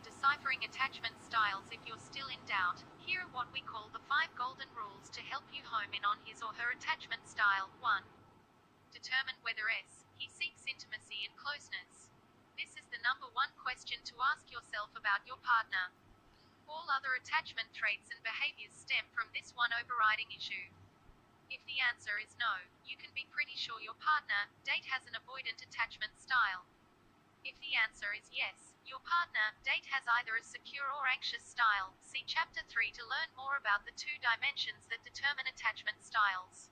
for deciphering attachment styles. If you're still in doubt, here are what we call the 5 golden rules to help you home in on his or her attachment style. 1. Determine whether he seeks intimacy and closeness. This is the number one question to ask yourself about your partner. All other attachment traits and behaviors stem from this one overriding issue. If the answer is no, you can be pretty sure your partner, date, has an avoidant attachment style. If the answer is yes, your partner, date, has either a secure or anxious style. See Chapter 3 to learn more about the 2 dimensions that determine attachment styles.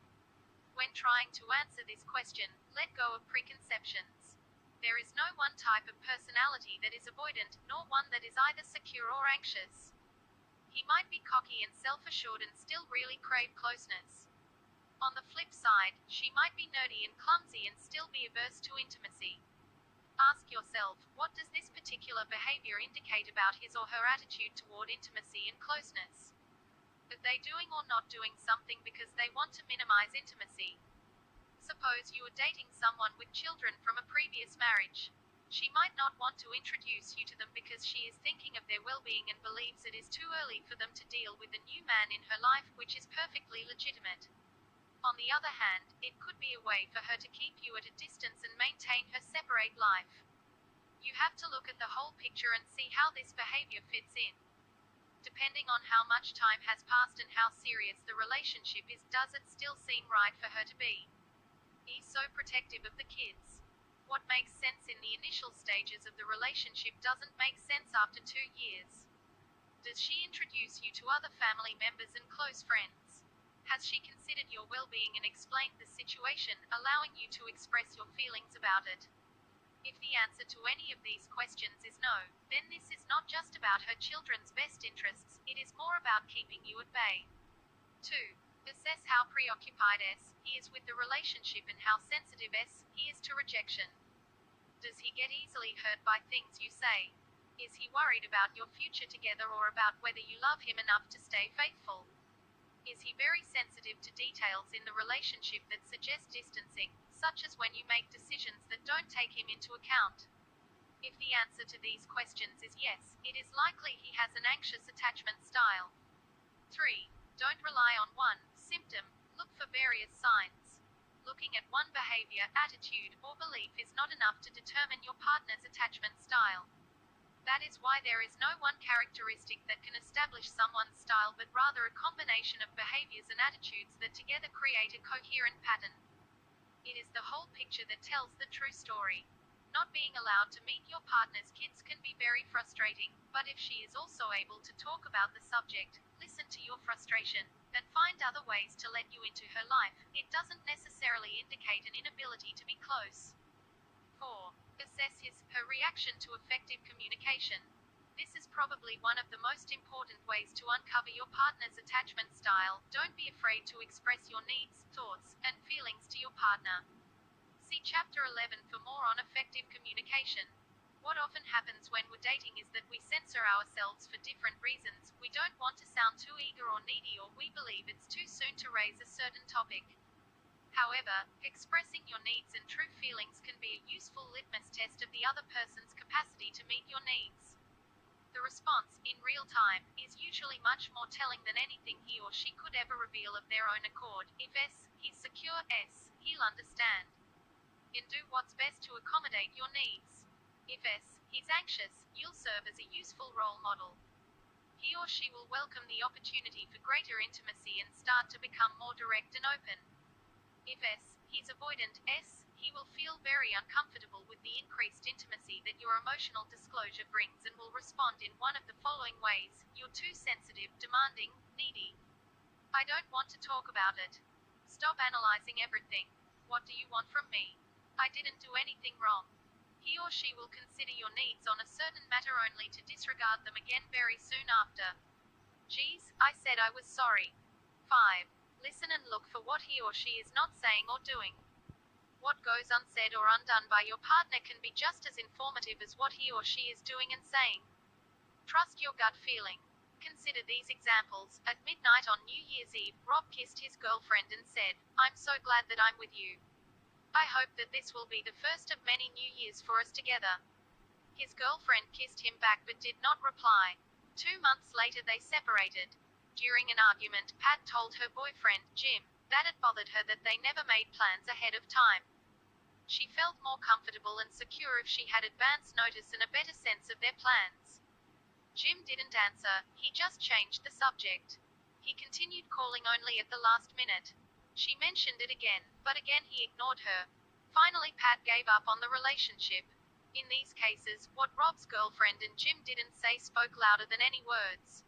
When trying to answer this question, let go of preconceptions. There is no one type of personality that is avoidant, nor one that is either secure or anxious. He might be cocky and self-assured and still really crave closeness. On the flip side, she might be nerdy and clumsy and still be averse to intimacy. Ask yourself, what does this particular behavior indicate about his or her attitude toward intimacy and closeness? Are they doing or not doing something because they want to minimize intimacy? Suppose you are dating someone with children from a previous marriage. She might not want to introduce you to them because she is thinking of their well-being and believes it is too early for them to deal with a new man in her life, which is perfectly legitimate. On the other hand, it could be a way for her to keep you at a distance and maintain her separate life. You have to look at the whole picture and see how this behavior fits in. Depending on how much time has passed and how serious the relationship is, does it still seem right for her to be so protective of the kids? What makes sense in the initial stages of the relationship doesn't make sense after 2 years. Does she introduce you to other family members and close friends? Has she considered your well-being and explained the situation, allowing you to express your feelings about it? If the answer to any of these questions is no, then this is not just about her children's best interests, it is more about keeping you at bay. 2. Assess how preoccupied he is with the relationship and how sensitive he is to rejection. Does he get easily hurt by things you say? Is he worried about your future together or about whether you love him enough to stay faithful? Is he very sensitive to details in the relationship that suggest distancing, such as when you make decisions that don't take him into account? If the answer to these questions is yes, it is likely he has an anxious attachment style. 3. Don't rely on one symptom, look for various signs. Looking at one behavior, attitude, or belief is not enough to determine your partner's attachment style. That is why there is no one characteristic that can establish someone's style, but rather a combination of behaviors and attitudes that together create a coherent pattern. It is the whole picture that tells the true story. Not being allowed to meet your partner's kids can be very frustrating, but if she is also able to talk about the subject, listen to your frustration, and find other ways to let you into her life, it doesn't necessarily indicate an inability to be close. 4. Assess her reaction to effective communication. This is probably one of the most important ways to uncover your partner's attachment style. Don't be afraid to express your needs, thoughts, and feelings to your partner. See Chapter 11 for more on effective communication. What often happens when we're dating is that we censor ourselves for different reasons. We don't want to sound too eager or needy, or we believe it's too soon to raise a certain topic. However, expressing your needs and true feelings can be a useful litmus test of the other person's capacity to meet your needs. The response, in real time, is usually much more telling than anything he or she could ever reveal of their own accord. If he's secure, he'll understand and do what's best to accommodate your needs. If he's anxious, you'll serve as a useful role model. He or she will welcome the opportunity for greater intimacy and start to become more direct and open. If he's avoidant, he will feel very uncomfortable with the increased intimacy that your emotional disclosure brings and will respond in one of the following ways: you're too sensitive, demanding, needy. I don't want to talk about it. Stop analyzing everything. What do you want from me? I didn't do anything wrong. He or she will consider your needs on a certain matter only to disregard them again very soon after. Geez, I said I was sorry. 5. Listen and look for what he or she is not saying or doing. What goes unsaid or undone by your partner can be just as informative as what he or she is doing and saying. Trust your gut feeling. Consider these examples. At midnight on New Year's Eve, Rob kissed his girlfriend and said, "I'm so glad that I'm with you. I hope that this will be the first of many New Years for us together." His girlfriend kissed him back but did not reply. 2 months later they separated. During an argument, Pat told her boyfriend, Jim, that it bothered her that they never made plans ahead of time. She felt more comfortable and secure if she had advance notice and a better sense of their plans. Jim didn't answer, he just changed the subject. He continued calling only at the last minute. She mentioned it again, but again he ignored her. Finally Pat gave up on the relationship. In these cases, what Rob's girlfriend and Jim didn't say spoke louder than any words.